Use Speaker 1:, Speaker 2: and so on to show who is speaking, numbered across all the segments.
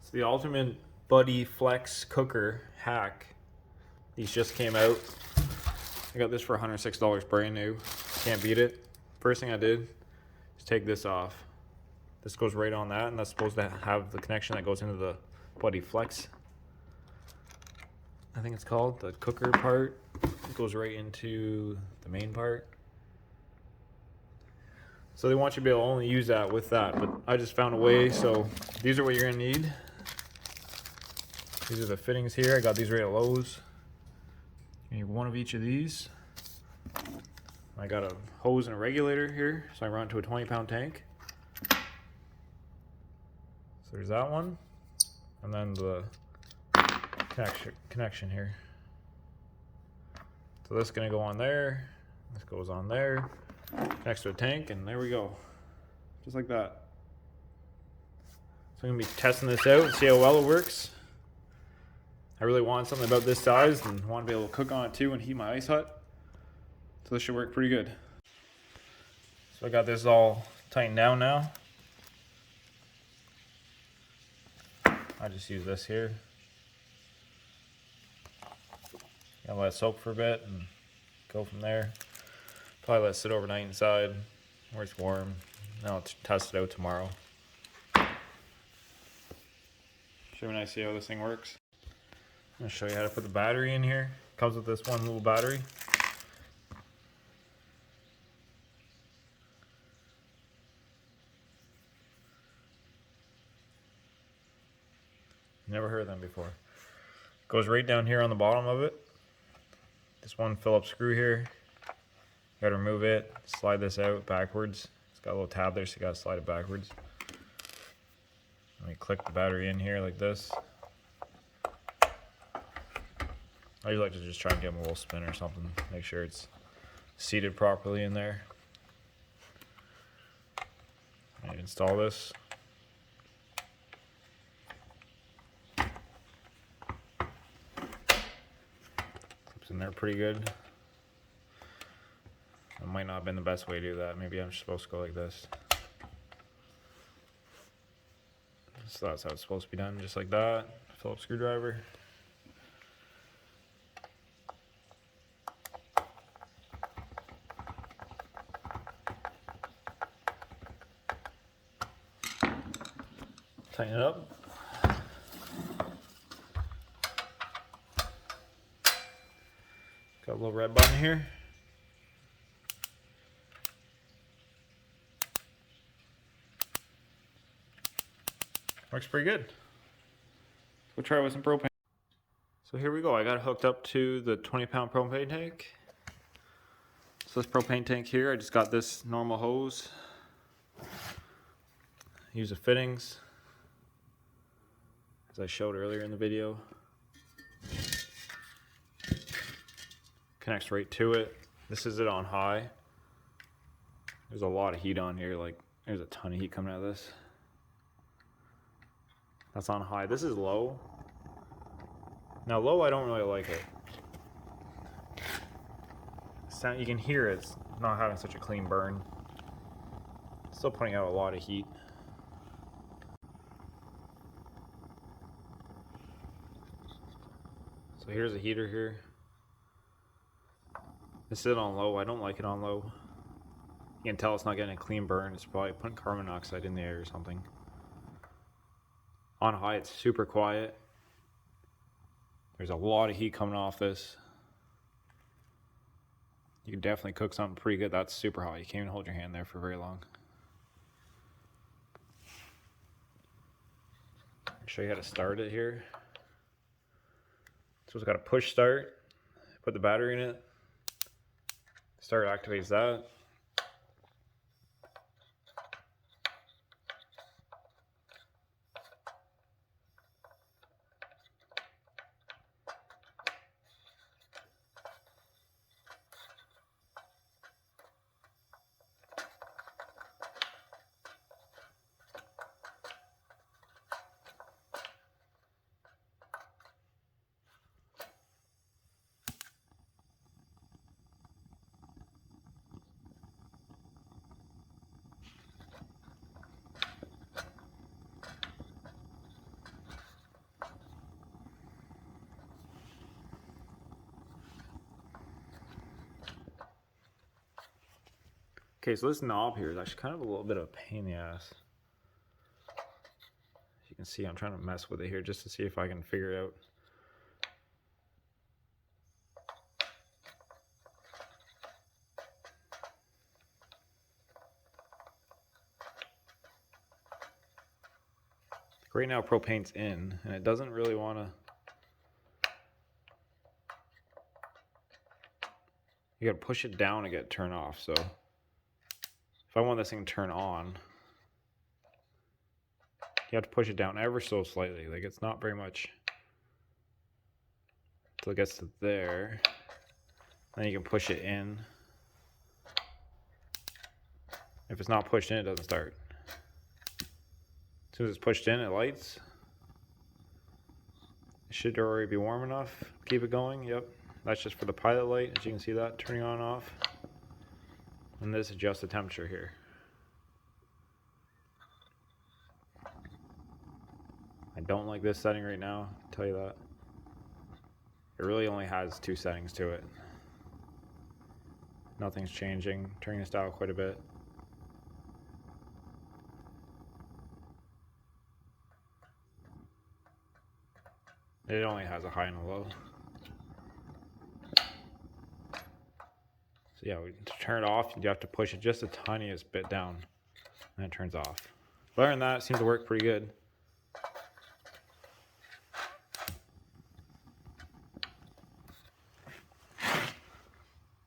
Speaker 1: It's the ultimate BuddyFlex cooker hack. These just came out. I got this for $106 brand new. Can't beat it. First thing I did is take this off. This goes right on that, and that's supposed to have the connection that goes into the BuddyFlex. I think it's called the cooker part. It goes right into the main part. So they want you to be able to only use that with that, but I just found a way. So these are what you're gonna need. These are the fittings here. I got these right at Lowe's. You need one of each of these. I got a hose and a regulator here, so I run it to a 20-pound tank. So there's that one, and then the connection here. So this is gonna go on there. This goes on there, next to a tank, and there we go, just like that. So I'm gonna be testing this out and see how well it works. I really want something about this size and want to be able to cook on it too and heat my ice hut. So this should work pretty good. So I got this all tightened down now. I just use this here. Gotta let it soak for a bit and go from there. Probably let it sit overnight inside where it's warm. Then I'll test it out tomorrow. Show you when I see how this thing works. I'm going to show you how to put the battery in here. Comes with this one little battery. Never heard of them before. Goes right down here on the bottom of it. This one Phillips screw here. You gotta remove it, slide this out backwards. It's got a little tab there, so you gotta slide it backwards. Let me click the battery in here like this. I usually like to just try and give them a little spin or something, make sure it's seated properly in there. I install this. Clips in there pretty good. It might not have been the best way to do that. Maybe I'm supposed to go like this. So that's how it's supposed to be done, just like that. Phillips screwdriver. Tighten it up. Got a little red button here. Works pretty good. We'll try it with some propane. So here we go. I got it hooked up to the 20-pound propane tank. So this propane tank here, I just got this normal hose. Use the fittings, as I showed earlier in the video. Connects right to it. This is it on high. There's a lot of heat on here, like there's a ton of heat coming out of this. That's on high. This is low. Now low, I don't really like it. Sound, you can hear it's not having such a clean burn. Still putting out a lot of heat. So here's a heater here. This is on low. I don't like it on low. You can tell it's not getting a clean burn. It's probably putting carbon monoxide in the air or something. On high, it's super quiet. There's a lot of heat coming off this. You can definitely cook something pretty good. That's super hot. You can't even hold your hand there for very long. I'll show you how to start it here. So it's got a push start. Put the battery in it. Start activates that. Okay, so this knob here is actually kind of a little bit of a pain in the ass. As you can see, I'm trying to mess with it here just to see if I can figure it out. Right now propane's in, and it doesn't really want to. You gotta push it down to get it turned off. So if I want this thing to turn on, you have to push it down ever so slightly. Like, it's not very much until it gets to there. Then you can push it in. If it's not pushed in, it doesn't start. As soon as it's pushed in, it lights. It should already be warm enough. Keep it going. Yep. That's just for the pilot light, as you can see that turning on and off. And this adjusts the temperature here. I don't like this setting right now, I'll tell you that. It really only has 2 settings to it. Nothing's changing. Turning this dial quite a bit. It only has a high and a low. So yeah, to turn it off, you have to push it just the tiniest bit down, and it turns off. But other than that, it seems to work pretty good.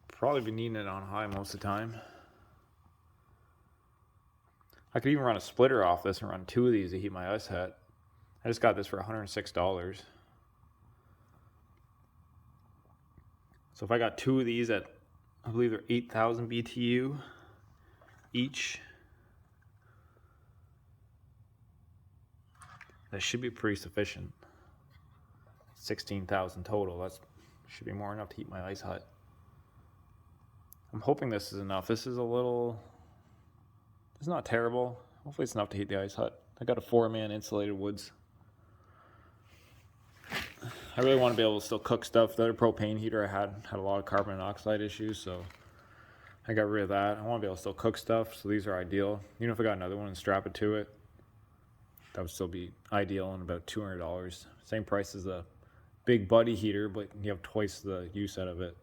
Speaker 1: Probably be needing it on high most of the time. I could even run a splitter off this and run 2 of these to heat my ice hut. I just got this for $106. So if I got 2 of these at, I believe they're 8,000 BTU each, that should be pretty sufficient. 16,000 total. That should be more enough to heat my ice hut. I'm hoping this is enough. This is a little, it's not terrible. Hopefully it's enough to heat the ice hut. I got a 4-man insulated woods. I really want to be able to still cook stuff. The other propane heater I had a lot of carbon monoxide issues, so I got rid of that. I want to be able to still cook stuff, so these are ideal. Even if I got another one and strap it to it, that would still be ideal and about $200. Same price as the big Buddy heater, but you have twice the use out of it.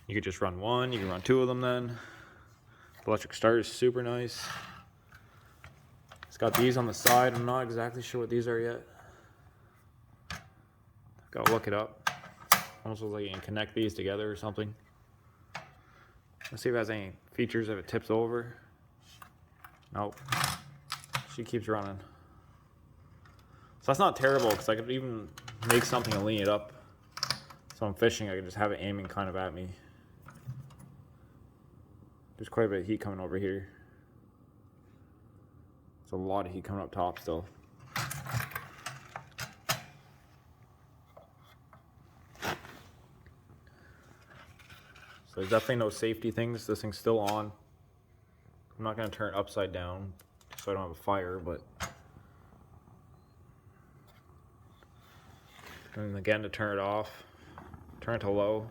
Speaker 1: You could just run one, you can run 2 of them then. The electric start is super nice. It's got these on the side. I'm not exactly sure what these are yet. Gotta look it up. Almost looks like you can connect these together or something. Let's see if it has any features if it tips over. Nope. She keeps running. So that's not terrible, because I could even make something and lean it up. So I'm fishing, I can just have it aiming kind of at me. There's quite a bit of heat coming over here. There's a lot of heat coming up top still. So there's definitely no safety things. This thing's still on. I'm not going to turn it upside down so I don't have a fire, but. And again, to turn it off, turn it to low,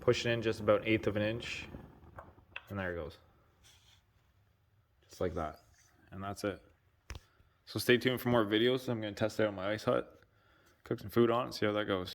Speaker 1: push it in just about 1/8 of an inch, and there it goes. Just like that. And that's it. So stay tuned for more videos. I'm going to test it out on my ice hut, cook some food on it, see how that goes.